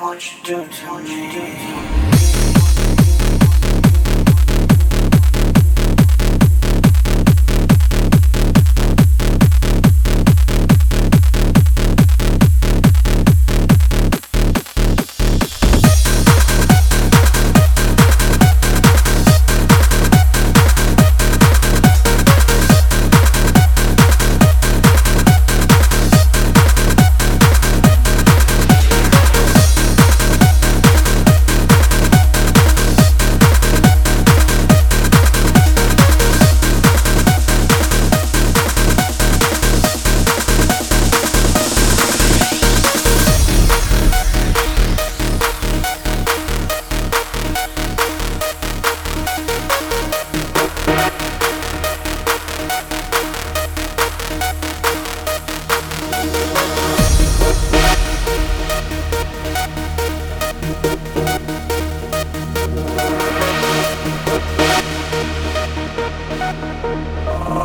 what you do to me.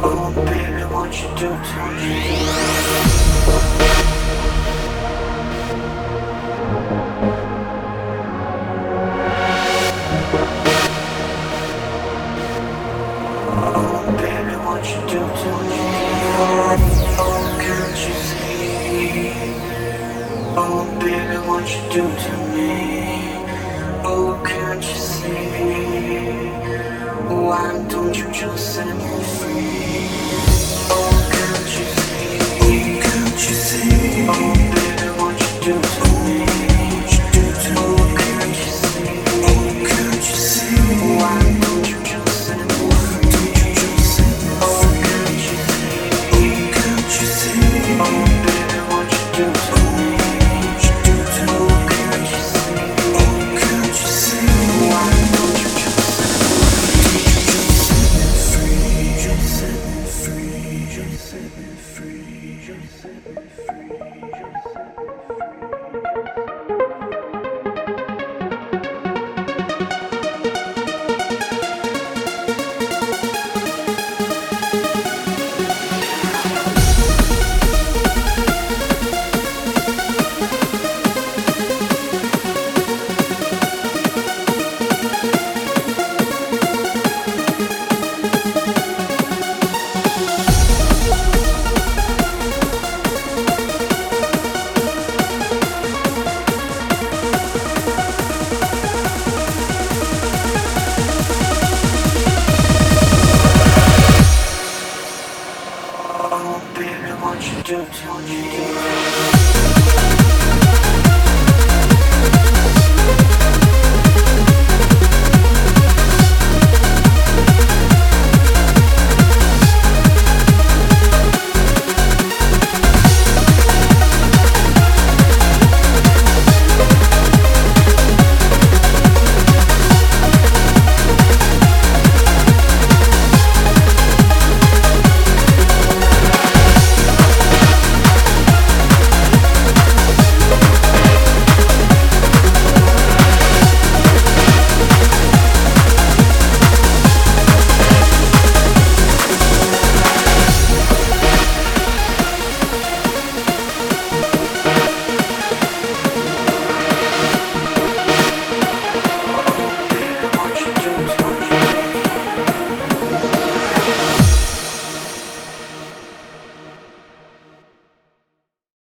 Oh baby, what you do to me? Oh baby, what you do to me? Oh, can't you see? Oh baby, what you do to me? Oh, can't you see? Why don't you just set me free? Oh, can't you see? Oh, can't you see? Oh baby, what you do to me?